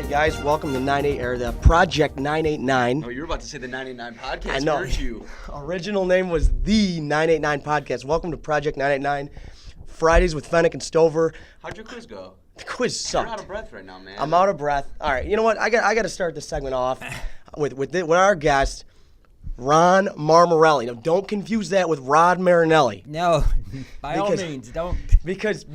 Hey guys, welcome to the Project 989. Oh, you were about to say the 99 podcast, I know. weren't you? Original name was the 989 podcast. Welcome to Project 989. Fridays with Fennec and Stover. How'd your quiz go? The quiz sucked. You're out of breath right now, man. I'm out of breath. All right, you know what? I got to start this segment off with our guest, Ron Marmarelli. Now, don't confuse that with Rod Marinelli. No, by all means, don't. Because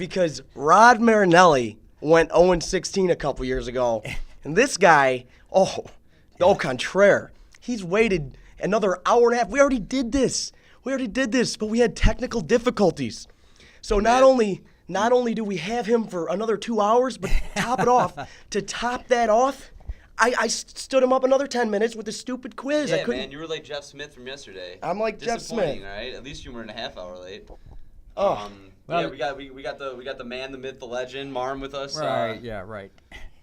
Rod Marinelli went 0-16 a couple years ago, and this guy, au contraire, he's waited another hour and a half. We already did this, but we had technical difficulties. So not only do we have him for another 2 hours, but to top that off, I stood him up another 10 minutes with a stupid quiz. Yeah, man, you were like Jeff Smith from yesterday. I'm like Jeff Smith. Right? At least you weren't a half hour late. Oh. Yeah, we got the man, the myth, the legend, Marm with us. Right, yeah, right.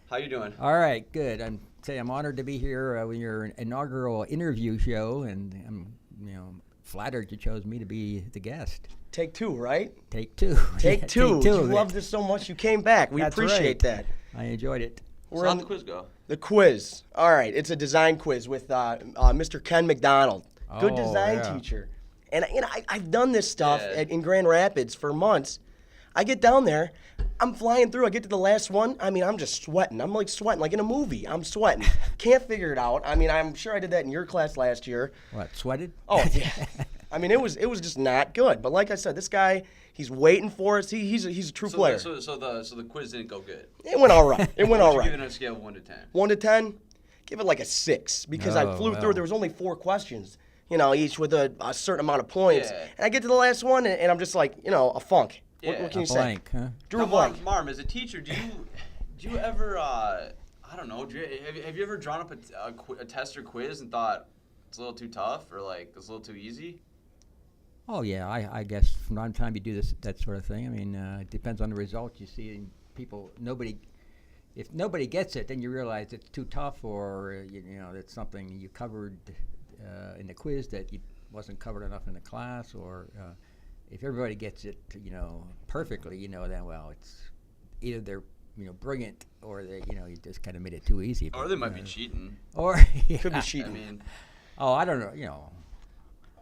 How you doing? All right, good. I'm honored to be here with your inaugural interview show, and I'm flattered you chose me to be the guest. Take two, right? Take two. Take two. Take two. You loved this so much, you came back. We appreciate that. I enjoyed it. So how'd the quiz go? The quiz. All right, it's a design quiz with Mr. Ken McDonald. Good design teacher. And I've done this stuff in Grand Rapids for months. I get down there, I'm flying through. I get to the last one. I mean, I'm just sweating. I'm like sweating, like in a movie. I'm sweating. Can't figure it out. I mean, I'm sure I did that in your class last year. What, sweated? Oh, yeah. I mean, it was just not good. But like I said, this guy, he's waiting for us. He's a true player. So the quiz didn't go good. It went all right. It went all right. Give it on a scale of 1 to 10. 1 to 10, give it like a 6 because I flew through. There was only 4 questions, each with a certain amount of points. Yeah. And I get to the last one, and I'm just like, a funk. Yeah. What can you say? Blank, huh? Drew a blank. Marm, as a teacher, do you ever I don't know, have you ever drawn up a test or quiz and thought it's a little too tough or like it's a little too easy? Oh yeah, I guess from time to time you do that sort of thing. I mean, it depends on the result you see. And if nobody gets it, then you realize it's too tough, or it's something you covered in the quiz that wasn't covered enough in the class, or if everybody gets it, perfectly, then it's either they're brilliant, or they you just kind of made it too easy. Or they might be cheating. Or Could be cheating. I mean, I don't know.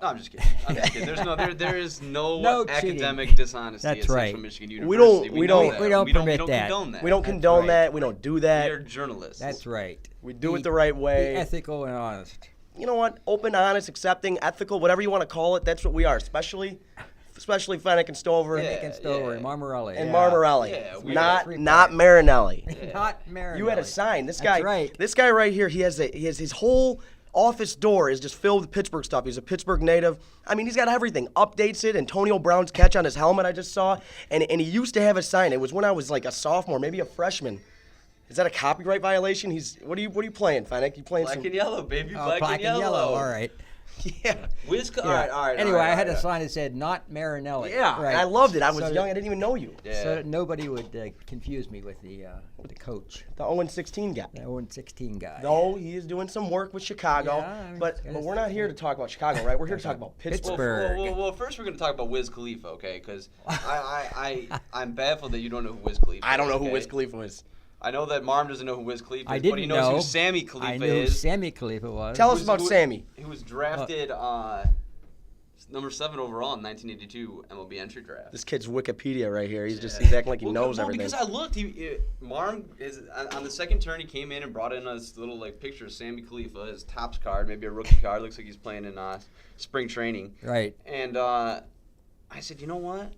No, I'm just kidding. There is no No academic cheating. dishonesty That's at right. Central Michigan We University. don't- we don't permit that. Condone that. We don't That's condone right. that. We don't do that. We are journalists. That's right. We do it the right way. Be ethical and honest. You know what? Open, honest, accepting, ethical, whatever you want to call it. That's what we are, especially Fennec and Stover. Nick and Stover yeah. and Marmarelli. And Marmarelli. Yeah, we not got Marinelli. Not Marinelli. You had a sign. This That's guy, right. This guy right here, he has his whole office door is just filled with Pittsburgh stuff. He's a Pittsburgh native. I mean, he's got everything. Updates it. Antonio Brown's catch on his helmet I just saw. And he used to have a sign. It was when I was like a sophomore, maybe a freshman. Is that a copyright violation? What are you playing, Fennec? You playing Black some? and yellow, baby. Black and yellow. All right. Yeah. All right. Anyway, I had a sign that said "Not Marinelli." Yeah. Right. I loved it. I was So young. I didn't even know you. Yeah. So that nobody would confuse me with the coach, The 0-16 guy. the 0-16 guy. No, he is doing some work with Chicago. Yeah, but we're not here to talk about Chicago, right? We're here to talk about Pittsburgh. Well, first we're going to talk about Wiz Khalifa, okay? Because I'm baffled that you don't know who Wiz Khalifa is. I don't know who okay? Wiz Khalifa is. I know that Marm doesn't know who Wiz Khalifa is, I didn't but he knows know. who Sammy Khalifa I knew is. who Sammy Khalifa was. Tell us about Sammy. He was drafted number 7 overall in 1982 MLB entry draft. This kid's Wikipedia right here. He's acting like he knows everything. Because I looked, Marm is on the second turn. He came in and brought in this little picture of Sammy Khalifa, his Topps card, maybe a rookie card. Looks like he's playing in spring training. Right. And I said, you know what?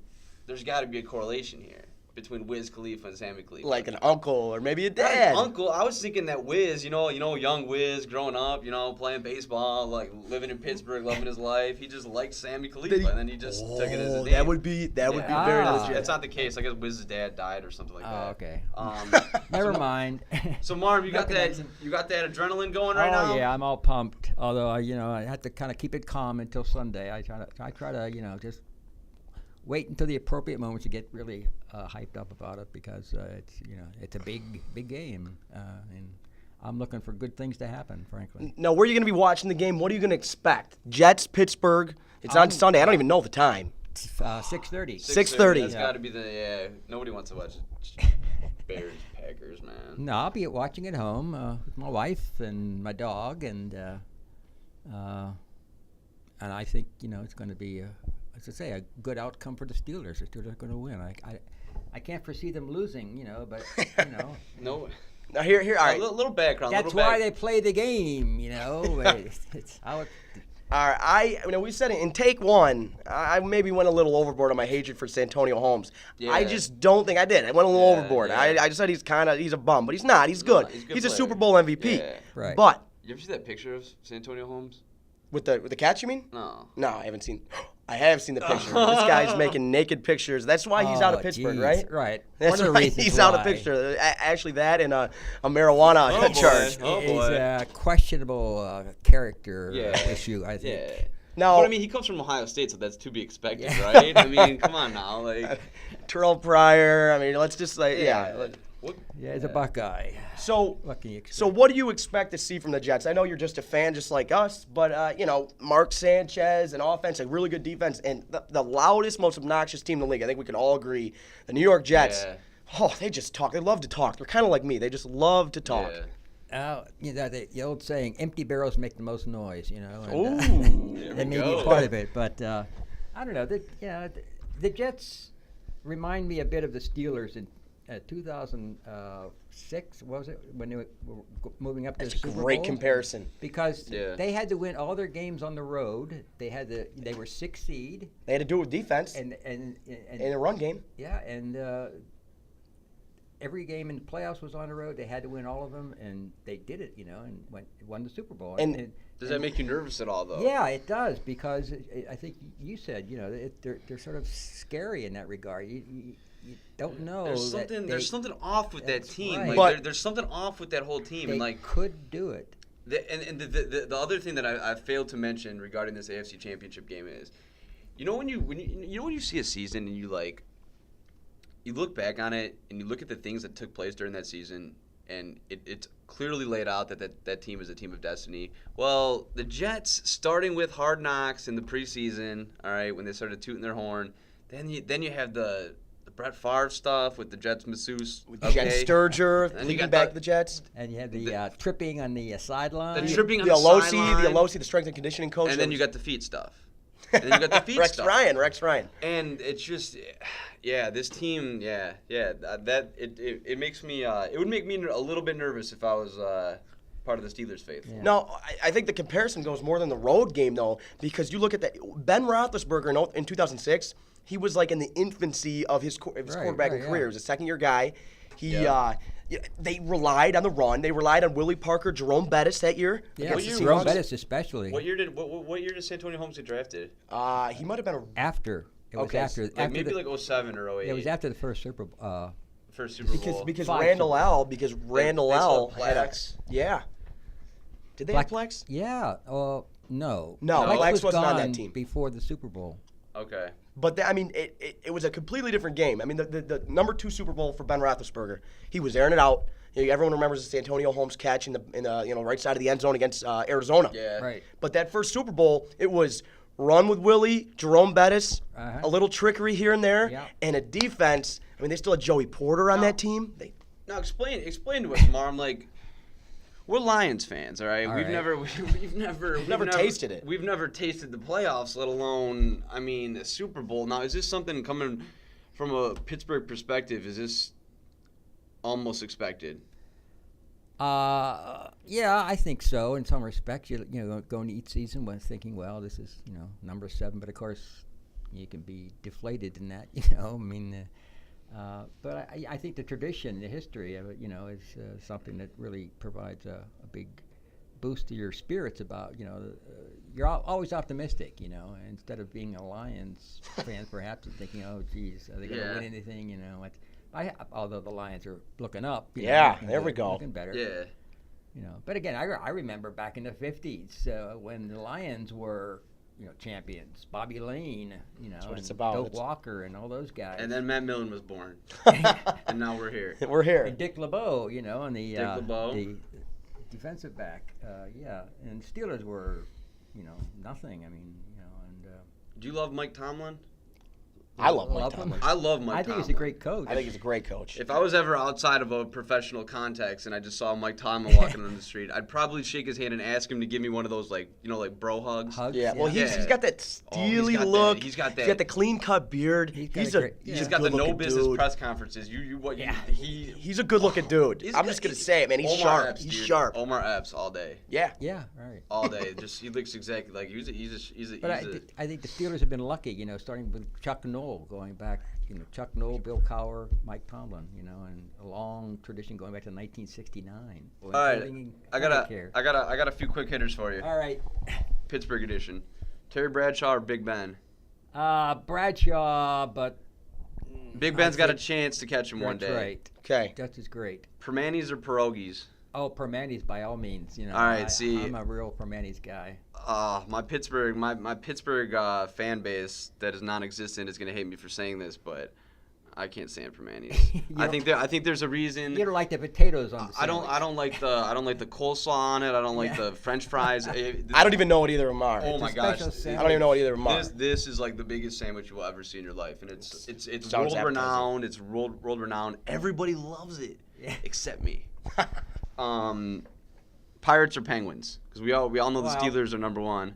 There's got to be a correlation here between Wiz Khalifa and Sammy Khalifa. Like an uncle or maybe a Not dad. an uncle. I was thinking that Wiz, young Wiz, growing up, playing baseball, like living in Pittsburgh, loving his life. He just liked Sammy Khalifa, and then he just took it as his name. That would be very legit. That's not the case. I guess Wiz's dad died or something like that. Oh, okay. So Never mind. So Marv, you got that connection. adrenaline going right now? Oh yeah, I'm all pumped. Although I had to kind of keep it calm until Sunday. I try to just wait until the appropriate moment to get really hyped up about it, because it's a big game, and I'm looking for good things to happen, frankly. Now, where are you going to be watching the game? What are you going to expect? Jets, Pittsburgh. It's on Sunday. I don't even know the time. 6:30. 6:30. That's got to be nobody wants to watch Bears, Packers, man. No, I'll be watching at home with my wife and my dog, and I think it's going to be, as I say, a good outcome for the Steelers. The Steelers are going to win. I can't foresee them losing, but No. Now here, all right. A little background. that's little why they play the game. It's how it. All right, we said it in take one. I maybe went a little overboard on my hatred for Santonio Holmes. Yeah. I just don't think I did. I went a little overboard. yeah. I just said he's a bum, but he's not. He's good. he's a good He's a player. Super Bowl MVP. Yeah. Right. But You ever see that picture of Santonio Holmes? with the catch, you mean? No. No, I haven't seen. I have seen the picture. This guy's making naked pictures. That's why he's out of Pittsburgh, geez, right? Right. That's One of the why reasons he's out of why. picture. Actually, that and a marijuana Oh, boy. charge. Oh, He's boy. a questionable character Yeah. issue, I think. Yeah. Now, But I mean, he comes from Ohio State, so that's to be expected, right? I mean, come on now, like. Terrell Pryor. I mean, let's just like yeah. What? Yeah, he's a Buckeye. So, What can you expect? so what do you expect to see from the Jets? I know you're just a fan, just like us, but Mark Sanchez, an offense, a really good defense, and the loudest, most obnoxious team in the league. I think we can all agree. The New York Jets. Yeah. Oh, they just talk. They love to talk. They're kind of like me. They just love to talk. Yeah. The old saying, empty barrels make the most noise, and, Ooh. There that we may go. be part of it. But I don't know. The Jets remind me a bit of the Steelers in 2006, was it, when they were moving up to That's the a Super great Bowl? comparison. Because Yeah. they had to win all their games on the road. They were 6th seed, They had to do it with defense and in a run game. yeah, and every game in the playoffs was on the road. They had to win all of them, and they did it, and won the Super Bowl. And- Does that make you nervous at all, though? yeah, it does, because I think you said, they're sort of scary in that regard. You don't know. There's that there's something off with that That's team. right. Like But- there's something off with that whole team, they and like could do it. the other thing that I failed to mention regarding this AFC Championship game is, when you see a season and you look back on it and you look at the things that took place during that season, and it's clearly laid out that team is a team of destiny. Well, the Jets, starting with Hard Knocks in the preseason, all right, when they started tooting their horn, then you have the Brett Favre stuff with the Jets masseuse. With Jen Sturger And you leading got back the- the Jets. And you had the tripping on the sideline. The tripping on The the sideline. Alosi, the strength and conditioning coach. And then you got the feet stuff. And then you got the feet Rex stuff. Ryan. And it's just, this team, it makes me, it would make me a little bit nervous if I was part of the Steelers faithful. Yeah. No, I think the comparison goes more than the road game, though, because you look at Ben Roethlisberger in 2006, he was like in the infancy of his quarterbacking right, career. yeah. He was a second-year guy. Yeah. They relied on the run. They relied on Willie Parker, Jerome Bettis that year. Yeah, against the year Jerome Seahawks. Bettis especially. What year did Santonio Holmes get drafted? He might have been a After. It was Okay, after. Like after maybe the, like 07 or 08. it was after the first Super Bowl. First Super Bowl. because Five Randall Super L. Because Randall they L. still had a Plex? yeah. Did they Black- have Plex? Yeah. No. No, Plex Plex was wasn't on that gone team. before the Super Bowl. Okay. But it was a completely different game. I mean, the number 2 Super Bowl for Ben Roethlisberger, he was airing it out. Everyone remembers the Santonio Holmes catch in the right side of the end zone against Arizona. Yeah. Right. But that first Super Bowl, it was run with Willie, Jerome Bettis, Uh-huh. a little trickery here and there, Yeah. and a defense. I mean, they still had Joey Porter on that team. Now explain to us, Marm. Like, we're Lions fans, all right? All We've right. never tasted it. We've never tasted the playoffs, let alone, the Super Bowl. Now, is this something coming from a Pittsburgh perspective? Is this almost expected? Yeah, I think so. In some respects, going to each season was thinking, well, this is number 7, but of course, you can be deflated in that. But I think the tradition, the history of it, is something that really provides a big boost to your spirits about, you're always optimistic, instead of being a Lions fan perhaps and thinking, oh, geez, are they going to win anything, although the Lions are looking up. Yeah, there we go. Looking better. Yeah. But again, I remember back in the 50s when the Lions were, champions. Bobby Lane, what and it's about. Doak Walker and all those guys. And then Matt Millen was born. And now we're here. We're here. And Dick LeBeau, and the Dick LeBeau. the defensive back. And Steelers were, nothing. And Do you love Mike Tomlin? I love Mike Love him. Tomlin. I love Mike I think he's a Tomlin. great coach. I think he's a great coach. If I was ever outside of a professional context and I just saw Mike Tomlin walking on the street, I'd probably shake his hand and ask him to give me one of those, like, like bro hugs. Hugs. Yeah, well, he's got that Oh, he's steely got that- look. he's got He's that- got the clean cut beard. He's got He's a a great- yeah. He's got the no good-looking business dude. press conferences. He's a good looking dude. He's I'm got- just gonna say it, man. He's Omar sharp. Epps, He's dude. sharp. Omar Epps all day. Yeah. Yeah, right. All day. Just he looks exactly like he's a But I think the Steelers have been lucky, starting with Chuck Noll, going back, Chuck Noll, Bill Cowher, Mike Tomlin, and a long tradition going back to 1969. all right. I got a few quick hitters for you. All right. Pittsburgh edition. Terry Bradshaw or Big Ben? Bradshaw, but Big Ben's got a chance to catch him one that's day. right. Okay. That's is great. Permanis or pierogies? Oh, Permanis by all means. All right, see. I'm a real Permanis guy. My Pittsburgh fan base that is non-existent is gonna hate me for saying this, but I can't stand Permanis. I think there's a reason. You don't like the potatoes on the sandwich. I don't like the coleslaw on it. I don't like the French fries. I don't even know what either of them are. Oh my a gosh! special I sandwich. don't even know what either of them are. This is like the biggest sandwich you will ever see in your life, and it's Sounds world renowned. It's world renowned. Everybody loves it, Yeah. except me. Pirates or Penguins? Because we all know the Well, Steelers are number one.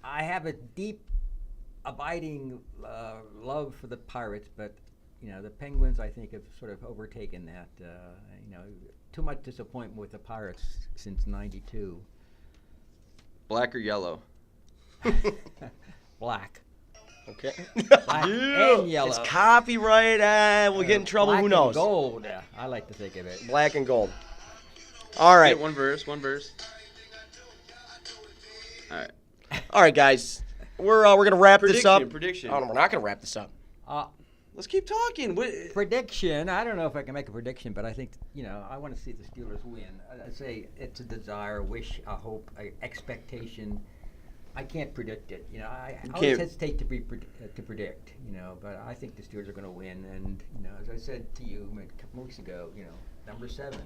I have a deep, abiding love for the Pirates, but the Penguins I think have sort of overtaken that. Too much disappointment with the Pirates since '92. Black or yellow? Black. Okay. Black and yellow. It's copyright. We'll get in trouble. Black Who and knows? gold. I like to think of it. Black and gold. All right. One verse. All right. All right, guys. We're gonna wrap this up. Prediction. Oh, no, we're not gonna wrap this up. Let's keep talking. Prediction. I don't know if I can make a prediction, but I think I want to see the Steelers win. I say it's a desire, a wish, a hope, a expectation. I can't predict it. I always hesitate to predict. But I think the Steelers are going to win. And as I said to you a couple weeks ago, number 7.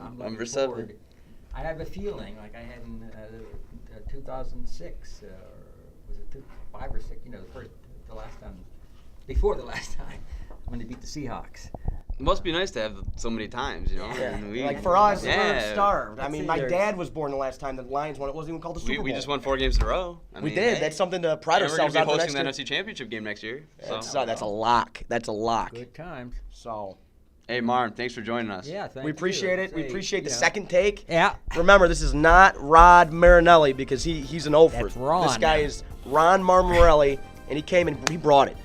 I'm looking Number 7. forward. I have a feeling like I had in 2006, or was it 5 or 6? The last time. Before the last time, when they beat the Seahawks. It must be nice to have so many times, Yeah. And Like for us, Yeah. we're starved. I Let's mean, see, my there's- dad was born the last time the Lions won. It wasn't even called the Super Bowl. We just won 4 games in a row. We did. Hey. That's something to pride And we're going ourselves to be on for hosting next the year. NFC Championship game next year. That's a lock. That's a lock. Good times. So Hey, Marn, thanks for joining us. Yeah, thank we you. appreciate it. We Say, appreciate the second take. Yeah. Remember, this is not Rod Marinelli because he's an over. That's Ron. This guy is Ron Marmarelli, and he came and he brought it.